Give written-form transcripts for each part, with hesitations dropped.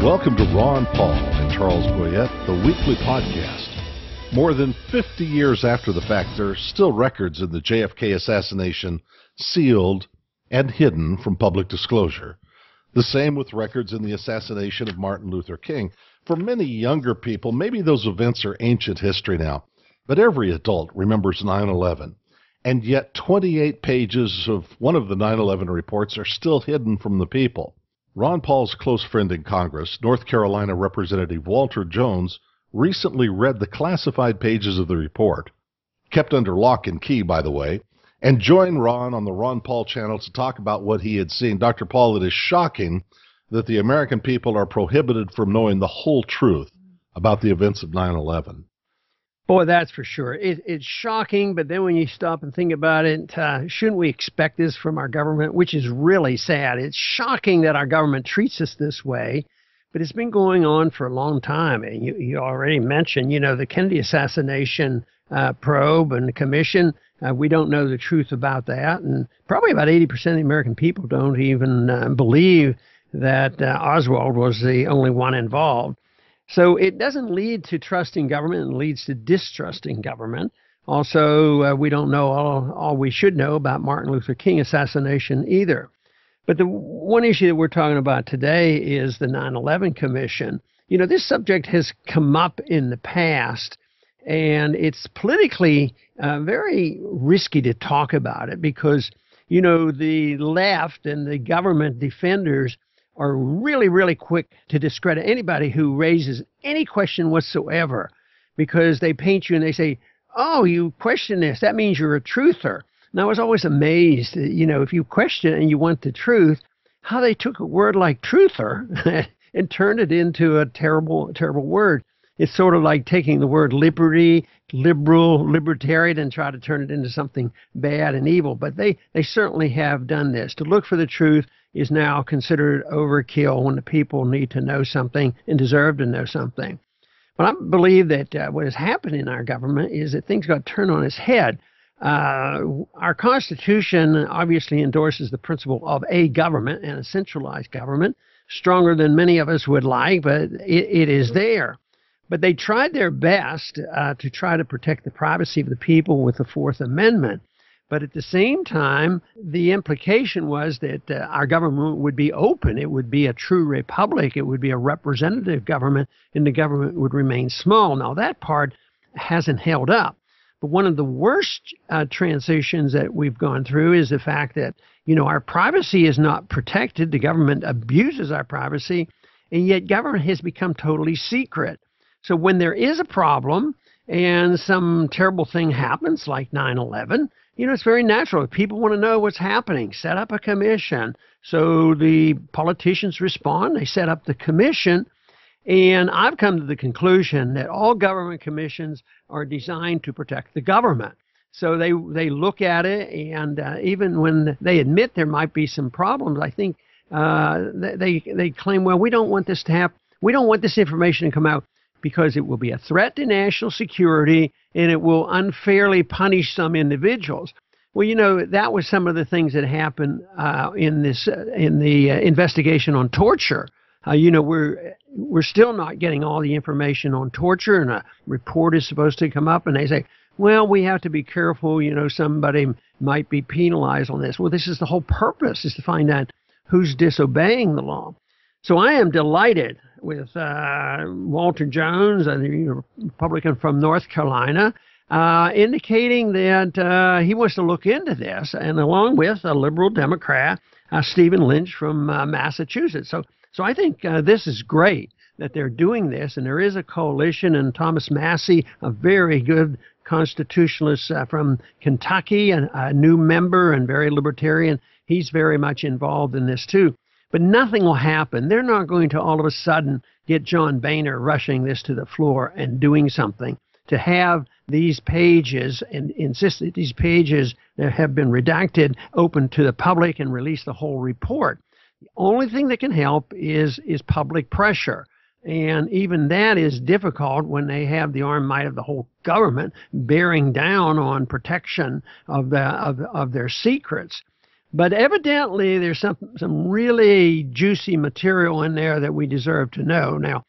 Welcome to Ron Paul and Charles Goyette, the weekly podcast. More than 50 years after the fact, there are still records in the JFK assassination sealed and hidden from public disclosure. The same with records in the assassination of Martin Luther King. For many younger people, maybe those events are ancient history now, but every adult remembers 9/11. And yet 28 pages of one of the 9/11 reports are still hidden from the people. Ron Paul's close friend in Congress, North Carolina Representative Walter Jones, recently read the classified pages of the report, kept under lock and key, by the way, and joined Ron on the Ron Paul channel to talk about what he had seen. Dr. Paul, it is shocking that the American people are prohibited from knowing the whole truth about the events of 9/11. Boy, that's for sure. It's shocking, but then when you stop and think about it, shouldn't we expect this from our government, which is really sad. It's shocking that our government treats us this way, but it's been going on for a long time. And you already mentioned, the Kennedy assassination probe and the commission. We don't know the truth about that, and probably about 80% of the American people don't even believe that Oswald was the only one involved. So it doesn't lead to trusting government, it leads to distrusting government. Also, we don't know all we should know about Martin Luther King assassination either. But the one issue that we're talking about today is the 9/11 Commission. This subject has come up in the past, and it's politically very risky to talk about it because, the left and the government defenders are really, really quick to discredit anybody who raises any question whatsoever because they paint you and they say, oh, you question this, that means you're a truther. And I was always amazed, if you question and you want the truth, how they took a word like truther and turned it into a terrible, terrible word. It's sort of like taking the word liberty, liberal, libertarian, and try to turn it into something bad and evil. But they certainly have done this. To look for the truth is now considered overkill when the people need to know something and deserve to know something. But I believe that what has happened in our government is that things got turned on its head. Our Constitution obviously endorses the principle of a government and a centralized government, stronger than many of us would like, but it is there. But they tried their best to try to protect the privacy of the people with the Fourth Amendment. But at the same time, the implication was that our government would be open. It would be a true republic. It would be a representative government, and the government would remain small. Now, that part hasn't held up. But one of the worst transitions that we've gone through is the fact that, our privacy is not protected. The government abuses our privacy, and yet government has become totally secret. So when there is a problem and some terrible thing happens, like 9/11, it's very natural. If people want to know what's happening, set up a commission. So the politicians respond. They set up the commission. And I've come to the conclusion that all government commissions are designed to protect the government. So they look at it, and even when they admit there might be some problems, I think they claim, well, we don't want this to happen. We don't want this information to come out because it will be a threat to national security and it will unfairly punish some individuals. Well, that was some of the things that happened in the investigation on torture. We're still not getting all the information on torture, and a report is supposed to come up, and they say, well, we have to be careful. Somebody might be penalized on this. Well, this is the whole purpose, is to find out who's disobeying the law. So I am delighted with Walter Jones, a Republican from North Carolina, indicating that he wants to look into this, and along with a liberal Democrat, Stephen Lynch from Massachusetts. So I think this is great that they're doing this, and there is a coalition, and Thomas Massey, a very good constitutionalist from Kentucky, and a new member and very libertarian, he's very much involved in this too. But nothing will happen. They're not going to all of a sudden get John Boehner rushing this to the floor and doing something. To have these pages and insist that these pages that have been redacted open to the public and release the whole report. The only thing that can help is public pressure. And even that is difficult when they have the armed might of the whole government bearing down on protection of their secrets. But evidently, there's some really juicy material in there that we deserve to know. Now,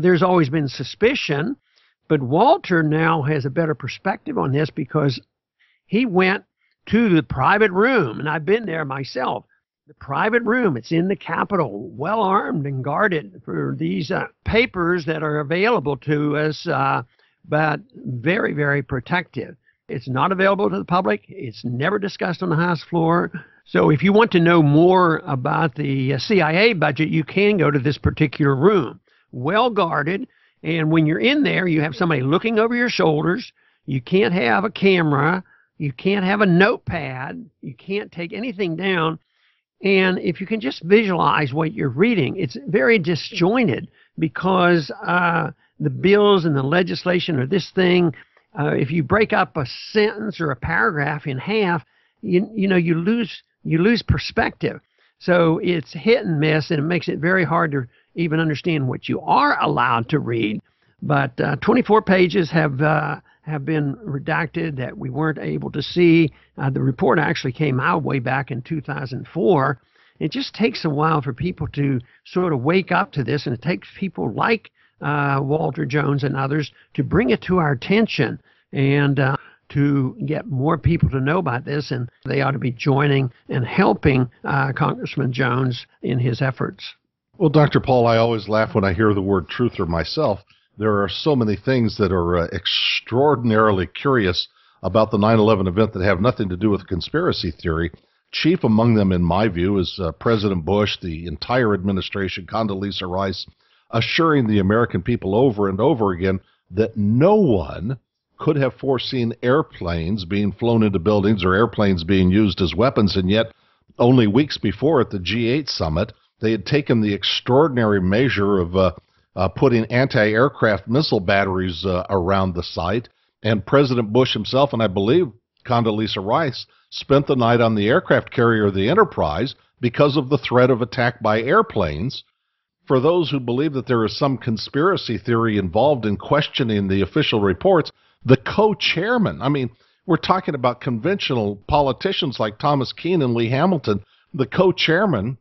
there's always been suspicion, but Walter now has a better perspective on this because he went to the private room, and I've been there myself. The private room, it's in the Capitol, well armed and guarded for these papers that are available to us, but very, very protective. It's not available to the public. It's never discussed on the House floor. So if you want to know more about the CIA budget, you can go to this particular room, well guarded. And when you're in there, you have somebody looking over your shoulders. You can't have a camera. You can't have a notepad. You can't take anything down. And if you can just visualize what you're reading, it's very disjointed because the bills and the legislation or this thing, if you break up a sentence or a paragraph in half, you lose perspective. So it's hit and miss, and it makes it very hard to even understand what you are allowed to read. But 24 pages have been redacted that we weren't able to see. The report actually came out way back in 2004. It just takes a while for people to sort of wake up to this, and it takes people like Walter Jones and others to bring it to our attention and to get more people to know about this, and they ought to be joining and helping Congressman Jones in his efforts. Well, Dr. Paul, I always laugh when I hear the word truther myself. There are so many things that are extraordinarily curious about the 9/11 event that have nothing to do with conspiracy theory. Chief among them, in my view, is President Bush, the entire administration, Condoleezza Rice, assuring the American people over and over again that no one could have foreseen airplanes being flown into buildings or airplanes being used as weapons, and yet only weeks before at the G8 summit, they had taken the extraordinary measure of putting anti-aircraft missile batteries around the site, and President Bush himself, and I believe Condoleezza Rice, spent the night on the aircraft carrier, the Enterprise, because of the threat of attack by airplanes. For those who believe that there is some conspiracy theory involved in questioning the official reports, the co-chairman, I mean, we're talking about conventional politicians like Thomas Keane and Lee Hamilton, the co-chairman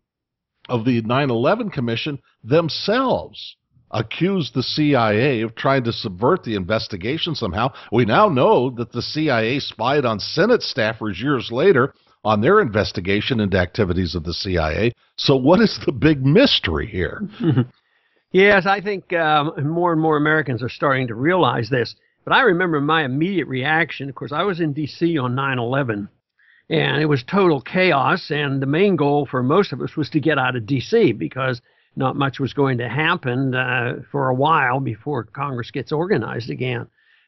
of the 9/11 Commission themselves accused the CIA of trying to subvert the investigation somehow. We now know that the CIA spied on Senate staffers years later on their investigation into activities of the CIA. So what is the big mystery here? Yes, I think more and more Americans are starting to realize this. But I remember my immediate reaction. Of course, I was in D.C. on 9/11, and it was total chaos. And the main goal for most of us was to get out of D.C. because not much was going to happen for a while before Congress gets organized again.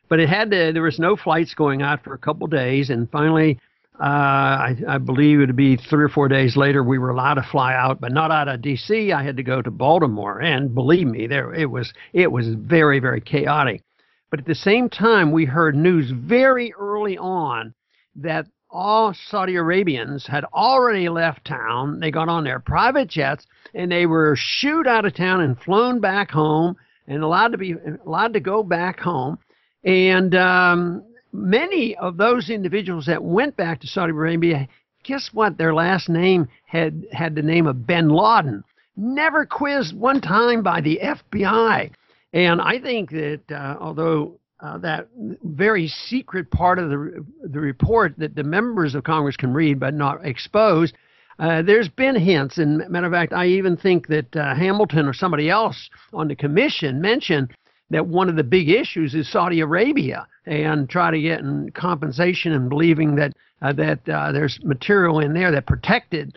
But there was no flights going out for a couple of days, and finally, I believe it would be 3 or 4 days later, we were allowed to fly out, but not out of D.C. I had to go to Baltimore, and believe me, it was very, very chaotic. But at the same time, we heard news very early on that all Saudi Arabians had already left town. They got on their private jets, and they were shooed out of town and flown back home and allowed to go back home. And many of those individuals that went back to Saudi Arabia, guess what? Their last name had the name of bin Laden. Never quizzed one time by the FBI. And I think that although that very secret part of the report that the members of Congress can read but not expose, there's been hints. And matter of fact, I even think that Hamilton or somebody else on the commission mentioned that one of the big issues is Saudi Arabia, and try to get in compensation and believing that there's material in there that protected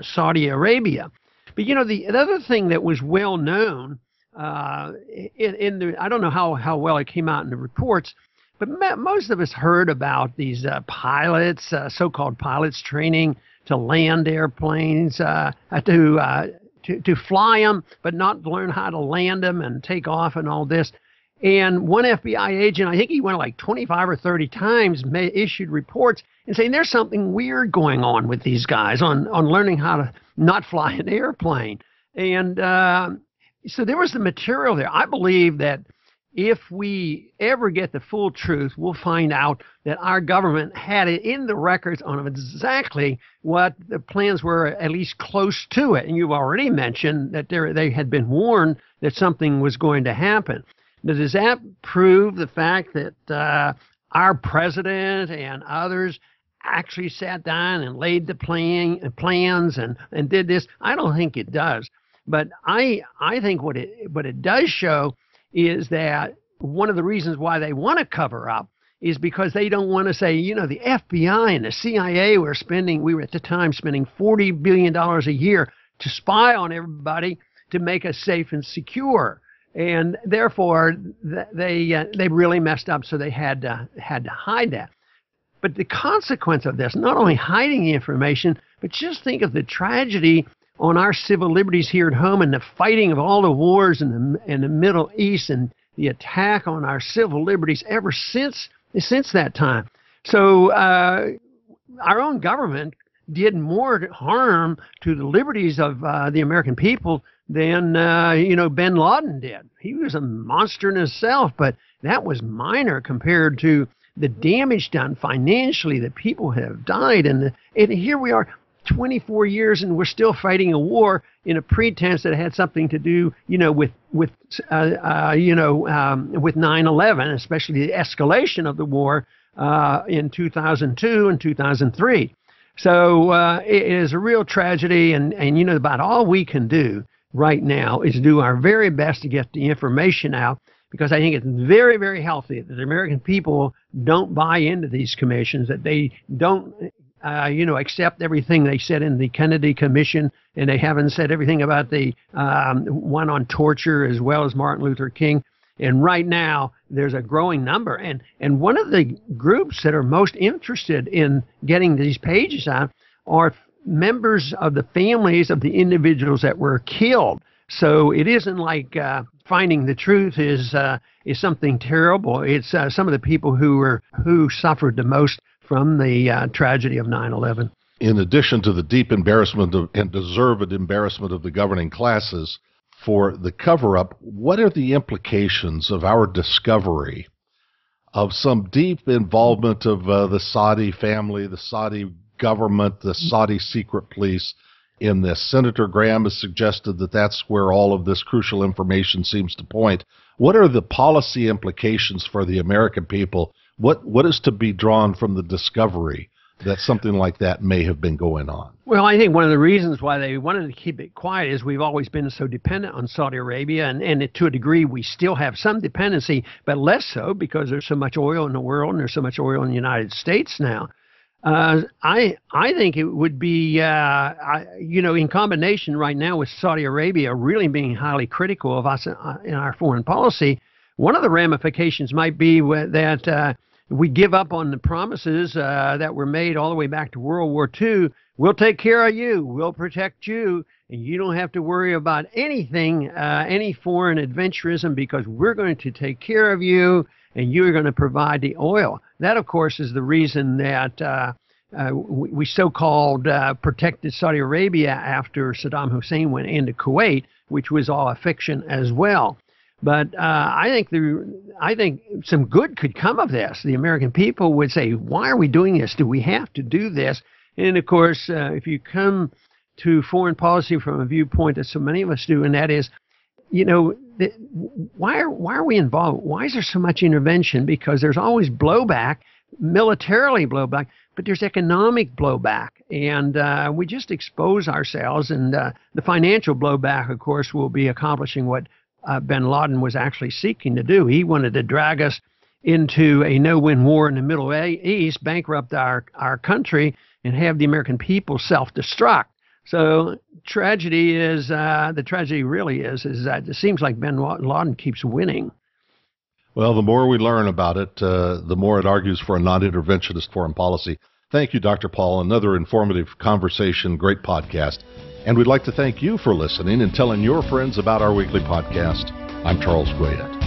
Saudi Arabia. But you know, the other thing that was well known I don't know how well it came out in the reports, but most of us heard about these pilots, so-called pilots training to land airplanes, to fly them, but not learn how to land them and take off and all this. And one FBI agent, I think he went like 25 or 30 times, issued reports and saying there's something weird going on with these guys on learning how to not fly an airplane. And so there was the material there. I believe that if we ever get the full truth, we'll find out that our government had it in the records on exactly what the plans were, at least close to it. And you've already mentioned that they had been warned that something was going to happen. Now, does that prove the fact that our president and others actually sat down and laid the plans and did this? I don't think it does. But I think what it does show is that one of the reasons why they want to cover up is because they don't want to say, the FBI and the CIA we were at the time spending $40 billion a year to spy on everybody to make us safe and secure. And therefore, they really messed up, so they had to hide that. But the consequence of this, not only hiding the information, but just think of the tragedy on our civil liberties here at home and the fighting of all the wars in the Middle East and the attack on our civil liberties ever since that time. So our own government did more harm to the liberties of the American people than bin Laden did. He was a monster in himself, but that was minor compared to the damage done financially that people have died. And here we are, 24 years, and we're still fighting a war in a pretense that it had something to do, with 9/11, especially the escalation of the war in 2002 and 2003. So it is a real tragedy, and about all we can do right now is do our very best to get the information out, because I think it's very, very healthy that the American people don't buy into these commissions, that they don't accept everything they said in the Kennedy Commission, and they haven't said everything about the one on torture as well as Martin Luther King. And right now, there's a growing number. And one of the groups that are most interested in getting these pages out are members of the families of the individuals that were killed. So it isn't like finding the truth is something terrible. It's some of the people who suffered the most from the tragedy of 9/11. In addition to the deep embarrassment and deserved embarrassment of the governing classes for the cover-up, what are the implications of our discovery of some deep involvement of the Saudi family, the Saudi government, the Saudi secret police in this? Senator Graham has suggested that that's where all of this crucial information seems to point. What are the policy implications for the American people? What is to be drawn from the discovery that something like that may have been going on? Well, I think one of the reasons why they wanted to keep it quiet is we've always been so dependent on Saudi Arabia, and to a degree we still have some dependency, but less so because there's so much oil in the world and there's so much oil in the United States now. I think it would be, in combination right now with Saudi Arabia really being highly critical of us in our foreign policy, one of the ramifications might be that we give up on the promises that were made all the way back to World War II. We'll take care of you. We'll protect you. And you don't have to worry about anything, any foreign adventurism, because we're going to take care of you and you're going to provide the oil. That, of course, is the reason that we so-called protected Saudi Arabia after Saddam Hussein went into Kuwait, which was all a fiction as well. But I think some good could come of this. The American people would say, why are we doing this? Do we have to do this? And, of course, if you come to foreign policy from a viewpoint that so many of us do, and that is, why are we involved? Why is there so much intervention? Because there's always blowback, militarily blowback, but there's economic blowback. And we just expose ourselves. And the financial blowback, of course, will be accomplishing what bin Laden was actually seeking to do. He wanted to drag us into a no-win war in the Middle East, bankrupt our country, and have the American people self-destruct. So the tragedy really is that it seems like bin Laden keeps winning. Well, the more we learn about it, the more it argues for a non-interventionist foreign policy. Thank you, Dr. Paul. Another informative conversation, great podcast. And we'd like to thank you for listening and telling your friends about our weekly podcast. I'm Charles Guayette.